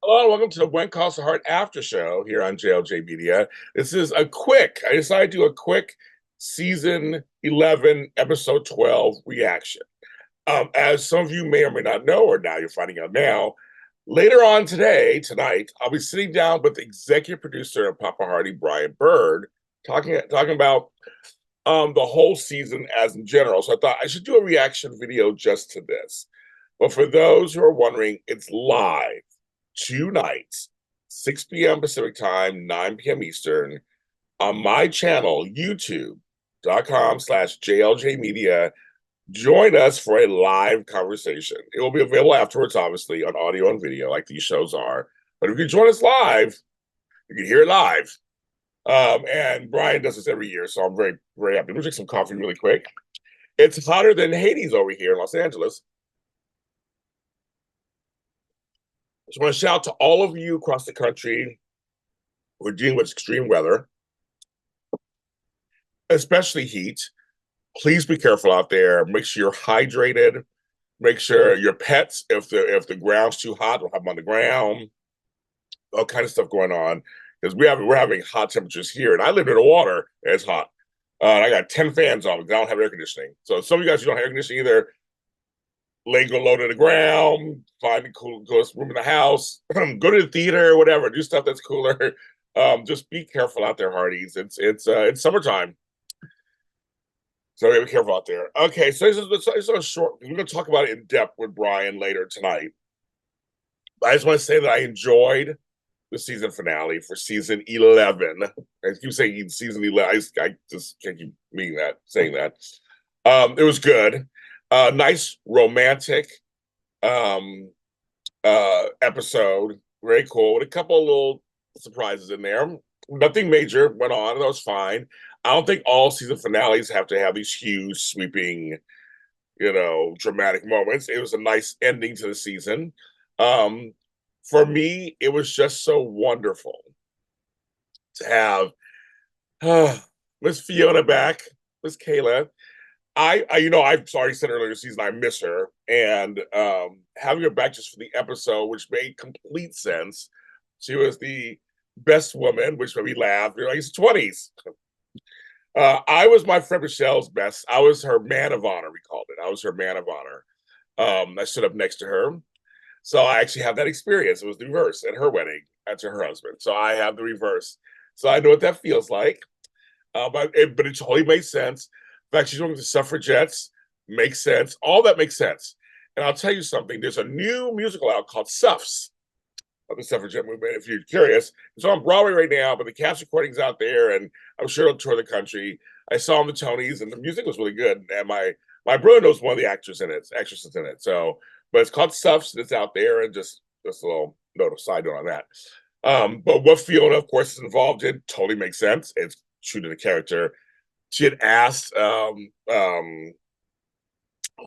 Hello, and welcome to the When Calls the Heart Aftershow here on JLJ Media. I decided to do a quick season 11, episode 12 reaction. As some of you may or may not know, or now you're finding out now, later on tonight, I'll be sitting down with the executive producer of Papa Hardy, Brian Bird, talking about the whole season as in general. So I thought I should do a reaction video just to this. But for those who are wondering, it's live 2 nights, 6 p.m. Pacific time, 9 p.m. Eastern, on my channel, youtube.com/JLJ Media. Join us for a live conversation. It will be available afterwards, obviously, on audio and video, like these shows are. But if you join us live, you can hear it live. And Brian does this every year, so I'm very, very happy. Let me drink some coffee really quick. It's hotter than Hades over here in Los Angeles. Just want to shout out to all of you across the country who are dealing with extreme weather, especially heat. Please be careful out there. Make sure you're hydrated. Make sure your pets, if the ground's too hot, don't have them on the ground. All kind of stuff going on because we're having hot temperatures here, and I live near the water. And it's hot. And I got 10 fans on because I don't have air conditioning. So some of you guys who don't have air conditioning either, go low to the ground, find the coolest room in the house, go to the theater, whatever, do stuff that's cooler. Just be careful out there, Hearties. It's summertime, so be careful out there. Okay, so this is a short. We're going to talk about it in depth with Brian later tonight. But I just want to say that I enjoyed the season finale for season 11. I keep saying season 11. I just can't keep saying that. It was good. Nice romantic episode. Very cool. With a couple of little surprises in there. Nothing major went on. That was fine. I don't think all season finales have to have these huge, sweeping, dramatic moments. It was a nice ending to the season. For me, it was just so wonderful to have Miss Fiona back, Miss Kayla. I've already said earlier this season I miss her, and having her back just for the episode, which made complete sense. She was the best woman, which made me laugh. You're like, it's 20s. I was my friend Michelle's best. I was her man of honor, we called it. I was her man of honor. I stood up next to her. So I actually have that experience. It was the reverse at her wedding after her husband. So I have the reverse. So I know what that feels like. But it totally makes sense. In fact, she's going to suffragettes. Makes sense. All that makes sense. And I'll tell you something. There's a new musical out called Suffs of the suffragette movement. If you're curious, it's on Broadway right now, but the cast recording's out there, and I'm sure it'll tour the country. I saw on the Tonys, and the music was really good. And my brother knows one of the actresses in it. So, but it's called Suffs, and it's out there, and just a little side note on that. But what Fiona, of course, is involved in totally makes sense. It's true to the character. She had asked Homegirl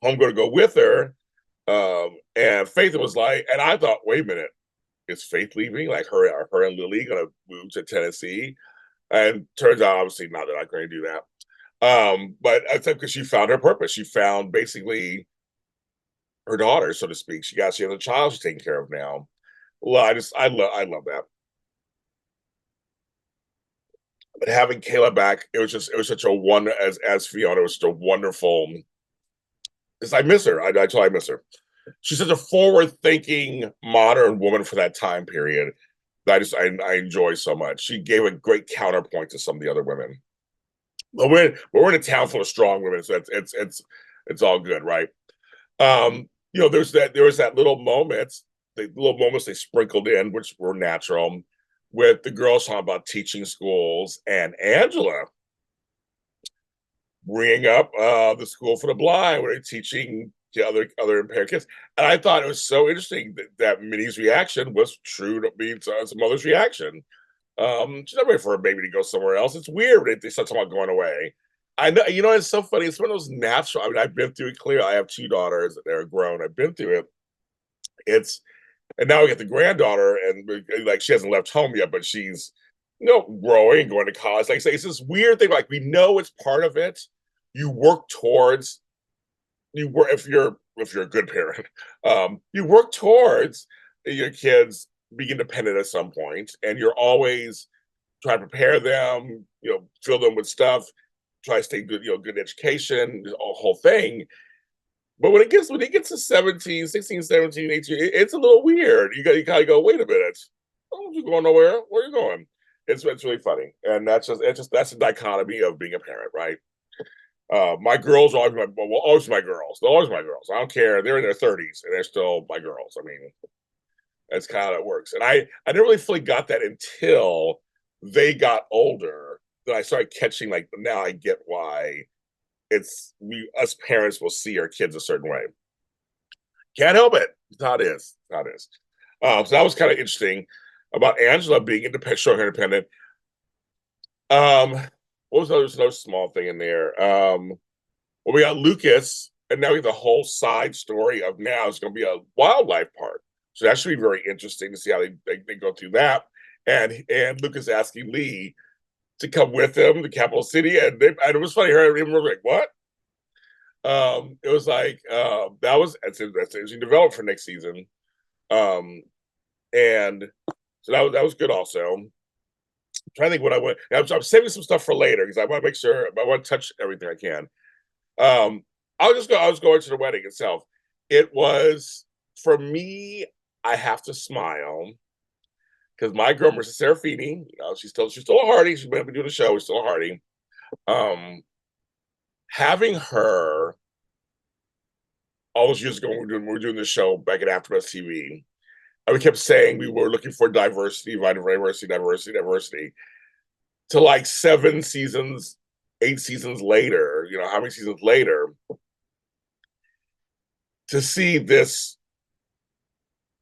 to go with her, and Faith was like, and I thought, wait a minute, is Faith leaving? Like her and Lily gonna move to Tennessee? And turns out, obviously, not that I'm going to do that. But I think because she found her purpose, she found basically her daughter, so to speak. She has a child she's taking care of now. Well, I love that. But having Kayla back, it was such a wonder as Fiona. It was such a wonderful. Because I miss her. I totally miss her. She's such a forward-thinking, modern woman for that time period that I enjoy so much. She gave a great counterpoint to some of the other women. But we're in a town full of strong women, so it's all good, right? There was that the little moments they sprinkled in, which were natural, with the girls talking about teaching schools and Angela bringing up the school for the blind, where they're teaching the other impaired kids. And I thought it was so interesting that Minnie's reaction was true to being some mother's reaction. She's not ready for her baby to go somewhere else. It's weird they start talking about going away. I know, it's so funny. It's one of those natural. I mean, I've been through it. Clearly, I have two daughters that are grown. I've been through it. And now we get the granddaughter, and like she hasn't left home yet, but she's growing, going to college. Like I say, it's this weird thing. Like we know it's part of it. You work towards you work if you're a good parent. You work towards your kids be independent at some point, and you're always trying to prepare them, fill them with stuff, try to stay good, good education, the whole thing. But when it gets to 17, 16, 17, 18, it's a little weird. You gotta go, wait a minute. Oh, you going nowhere? Where are you going? It's really funny. And that's the dichotomy of being a parent, right? My girls are always my girls. They're always my girls. I don't care. They're in their 30s and they're still my girls. I mean, that's kind of how it works. And I never really fully got that until they got older. Then I started catching, like, now I get why we us parents will see our kids a certain way. Can't help it. It's how it is. It's how it is. So that was kind of interesting about Angela being independent, showing her independent. Um, what was another small thing in there? Well, we got Lucas, and now we have the whole side story of now it's going to be a wildlife park. So that should be very interesting to see how they go through that. And Lucas asking Lee to come with him to Capital City, and it was funny. Her and were like, "What?" It was like that's interesting developed for next season. And so that was good also. I'm trying to think what I went. I'm saving some stuff for later because I want to make sure I want to touch everything I can. I was going to the wedding itself. It was, for me, I have to smile because my girl, Marissa Serafini, she's still a Hardy. She's been doing the show. She's still a Hardy. Having her all those years ago when we were doing the show back at AfterBuzz TV, and we kept saying we were looking for diversity. To like 7 seasons, 8 seasons later, how many seasons later, to see this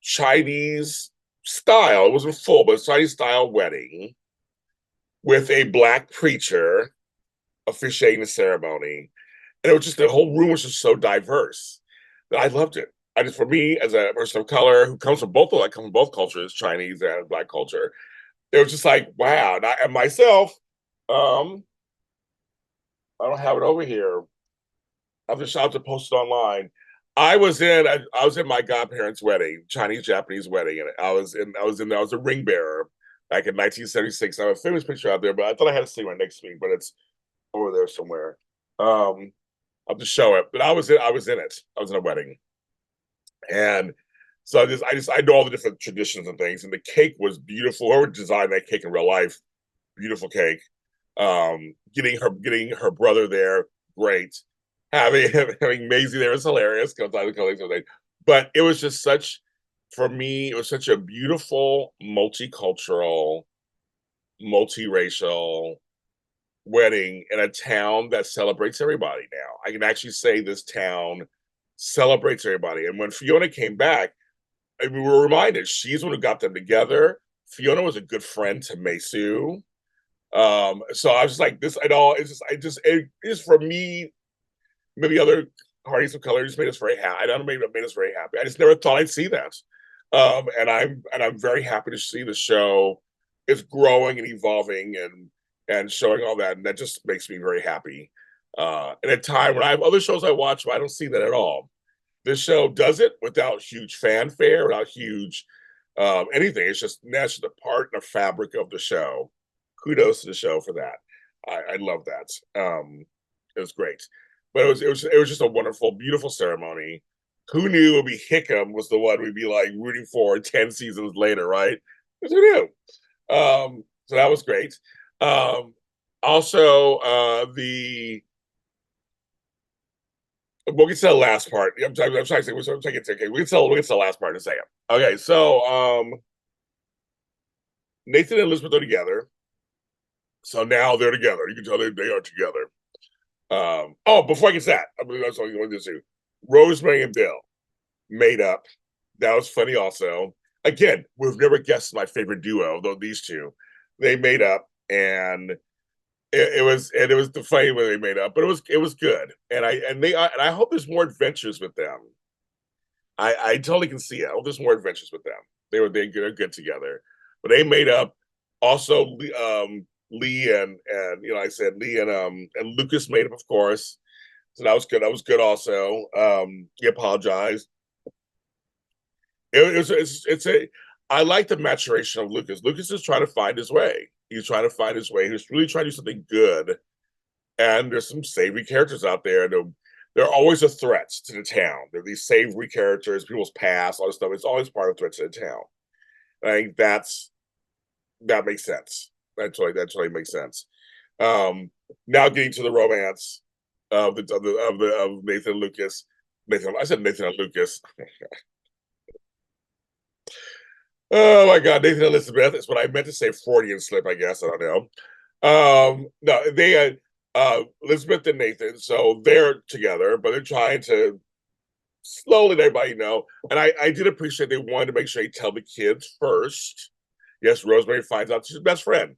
Chinese style, it wasn't full, but Chinese style wedding with a Black preacher officiating the ceremony. And it was just, the whole room was just so diverse that I loved it. For me, as a person of color who comes from both cultures, Chinese and Black culture, it was just like, wow. And myself, I don't have it over here. I have to post it online. I was in my godparents' wedding, Chinese Japanese wedding, and I was a ring bearer back in 1976. I have a famous picture out there, but I thought I had to see my next week, but it's over there somewhere. I'll have to show it. But I was in it. I was in a wedding, and so I know all the different traditions and things, and the cake was beautiful. Whoever designed that cake in real life, beautiful cake. Getting her brother there, great. Having Maisie there was hilarious. But it was just for me, it was such a beautiful, multicultural, multiracial wedding in a town that celebrates everybody now. I can actually say this town celebrates everybody. And when Fiona came back, we were reminded she's the one who got them together. Fiona was a good friend to Meisu. So I was just like, this at all. It is for me. Maybe other parties of color just made us very happy. I don't know, maybe it made us very happy. I just never thought I'd see that. And I'm very happy to see the show is growing and evolving and showing all that, and that just makes me very happy. At a time when I have other shows I watch, but I don't see that at all. This show does it without huge fanfare, without huge anything. It's just a part and a fabric of the show. Kudos to the show for that. I love that. It was great, but it was just a wonderful, beautiful ceremony. Who knew it would be Hickam was the one we'd be like rooting for 10 seasons later, right? Who knew? So that was great. Also, we'll get to the last part. I'm trying to say, we'll get to the last part in a second. Okay, so Nathan and Elizabeth are together. So now they're together. You can tell they are together. Before I get to that, that's all you want to do. Rosemary and Bill made up. That was funny also. Again, we've never guessed my favorite duo, though these two. They made up, and it was the funny way they made up, but it was good. And I hope there's more adventures with them. I totally can see it. I hope there's more adventures with them. They're good together. But they made up. Also, Lee and I said Lee and Lucas made up, of course. So that was good. That was good also. He apologized. I like the maturation of Lucas. Lucas is trying to find his way. He's trying to find his way. He's really trying to do something good. And there's some savory characters out there. They're always a threat to the town. They're these savory characters, people's past, all this stuff. It's always part of threats to the town. I think that makes sense. That totally makes sense. Now getting to the romance of Nathan Lucas. I said Nathan and Lucas. Oh my God, Nathan and Elizabeth is what I meant to say. Freudian slip, I guess. I don't know. No, they had Elizabeth and Nathan, so they're together, but they're trying to slowly let everybody know. And I did appreciate they wanted to make sure they tell the kids first. Yes, Rosemary finds out she's best friend.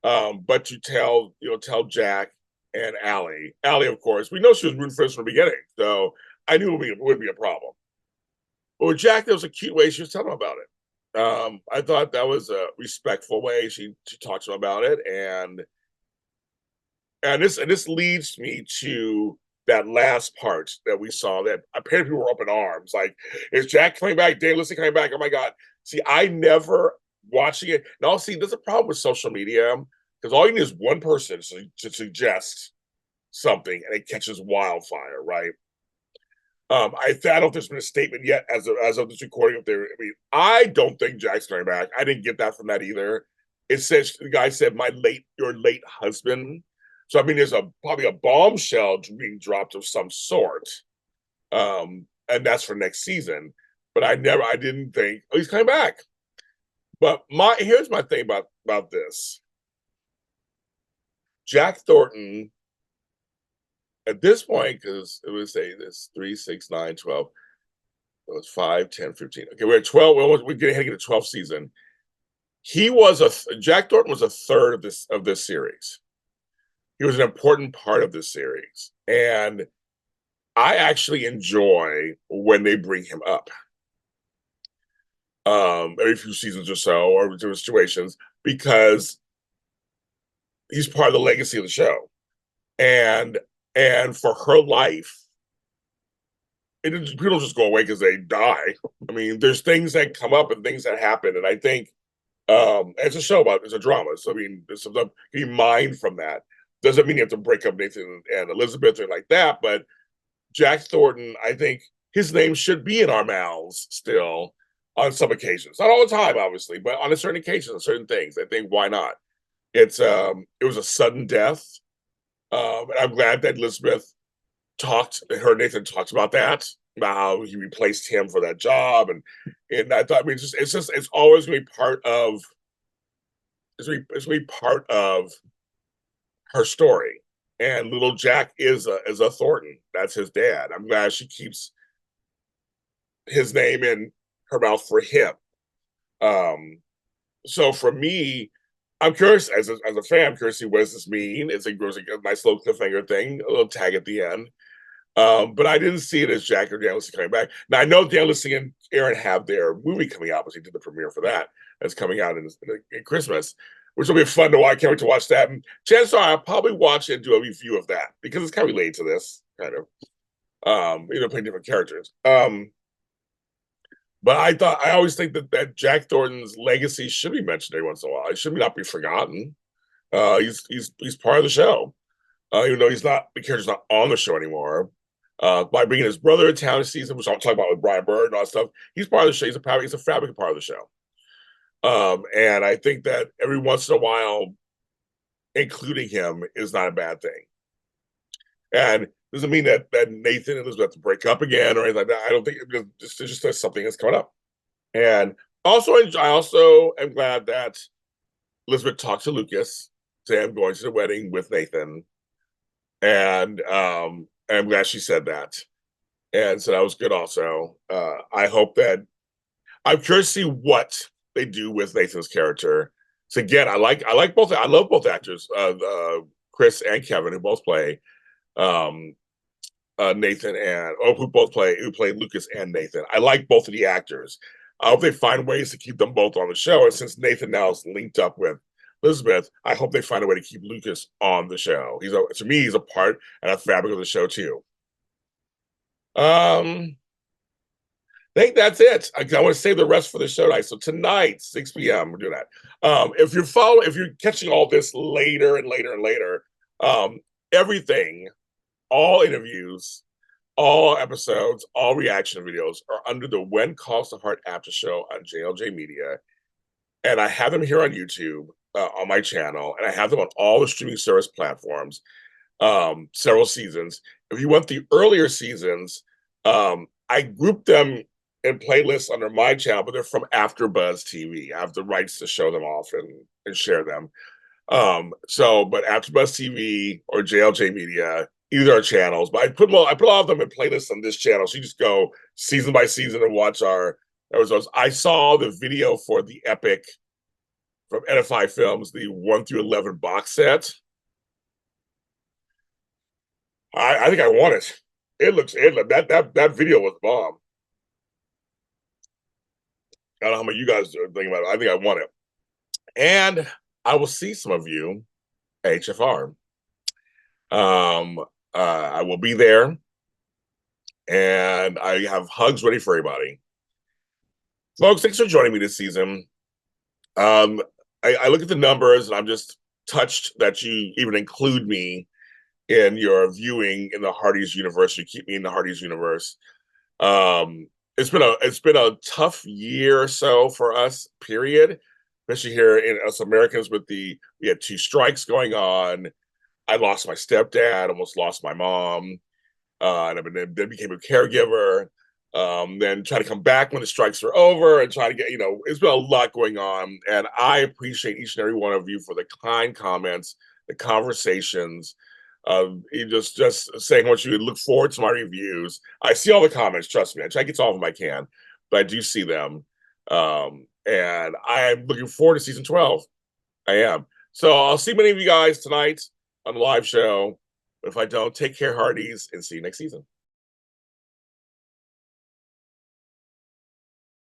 But you tell Jack and Allie. Allie, of course, we know she was rooting for us from the beginning, so I knew it would be a problem. But with Jack, there was a cute way she was telling him about it. I thought that was a respectful way she talked to him about it, and this leads me to that last part that we saw that apparently people were up in arms. Like, is Jack coming back? Dave Lissy coming back? Oh my God. See, I never watching it. Now, see, there's a problem with social media because all you need is one person to suggest something and it catches wildfire, right? I don't know if there's been a statement yet as of this recording. If there, I mean, I don't think Jack's coming back. I didn't get that from that either. It says the guy said your late husband. So I mean, there's probably a bombshell being dropped of some sort, and that's for next season. But I didn't think he's coming back. But here's my thing about this. Jack Thornton, at this point, because it would say this 3, 6, 9, 12. It was 5, 10, 15. Okay, we're at 12. We're getting to the 12th season. Jack Thornton was a third of this series. He was an important part of this series. And I actually enjoy when they bring him up. Every few seasons or so, or different situations, because he's part of the legacy of the show. And for her life, people don't just go away because they die. I mean, there's things that come up and things that happen, and I think it's a drama. So I mean, there's something you mind from that. Doesn't mean you have to break up Nathan and Elizabeth or like that, but Jack Thornton, I think his name should be in our mouths still on some occasions. Not all the time, obviously, but on a certain occasion, on certain things. I think why not? It was a sudden death. And I'm glad that Nathan talked about that, about how he replaced him for that job. And I thought, I mean, it's always going to be part of, it's going to be part of her story. And little Jack is a Thornton. That's his dad. I'm glad she keeps his name in her mouth for him. So for me, I'm curious as a fan. I'm curious to see what does this mean. It's a nice little cliffhanger thing, a little tag at the end. But I didn't see it as Jack or Dan Lissy coming back. Now I know Dan Lissy and Aaron have their movie coming out, because he did the premiere for that. That's coming out in Christmas, which will be fun to watch. I can't wait to watch that. And chances are I'll probably watch it and do a review of that because it's kind of related to this, kind of. Playing different characters. But I always think that Jack Thornton's legacy should be mentioned every once in a while. It should not be forgotten. He's part of the show, even though the character's not on the show anymore. By bringing his brother to town this season, which I'll talk about with Brian Bird and all that stuff, he's part of the show. He's a fabric part of the show. And I think that every once in a while, including him is not a bad thing. And doesn't mean that Nathan and Elizabeth have to break up again or anything like that. I don't think it's just something that's coming up. And I also am glad that Elizabeth talked to Lucas, say I'm going to the wedding with Nathan. And I'm glad she said that. And so that was good also. I hope that I'm curious to see what they do with Nathan's character. So again, I love both actors, Chris and Kevin, who both play Nathan who played Lucas and Nathan. I like both of the actors. I hope they find ways to keep them both on the show. And since Nathan now is linked up with Elizabeth, I hope they find a way to keep Lucas on the show. To me, he's a part and a fabric of the show too. think that's it. I want to save the rest for the show night. So tonight, 6 p.m., we're doing that. If you're catching all this later and later and later, everything, all interviews, all episodes, all reaction videos are under the When Calls the Heart After Show on JLJ Media. And I have them here on YouTube on my channel, and I have them on all the streaming service platforms, several seasons. If you want the earlier seasons, I group them in playlists under my channel, but they're from AfterBuzz TV. I have the rights to show them off and share them. But AfterBuzz TV or JLJ Media, either are channels. But I put all of them in playlists on this channel. So you just go season by season and watch our episodes. I saw the video for the epic from NFI Films, the 1 through 11 box set. I think I want it. That video was bomb. I don't know how much you guys are thinking about it. I think I want it. And I will see some of you at HFR. I will be there, and I have hugs ready for everybody. Folks, thanks for joining me this season. I look at the numbers, and I'm just touched that you even include me in your viewing in the Hearties universe. You keep me in the Hearties universe. It's been a tough year or so for us, period. Especially here in us Americans we had 2 strikes going on. I lost my stepdad, almost lost my mom, and then became a caregiver. Then try to come back when the strikes are over and try to get, it's been a lot going on. And I appreciate each and every one of you for the kind comments, the conversations, just saying how much you look forward to my reviews. I see all the comments, trust me. I try to get to all of them I can, but I do see them. And I'm looking forward to season 12. I am. So I'll see many of you guys tonight on the live show. But if I don't, take care, Hearties, and see you next season.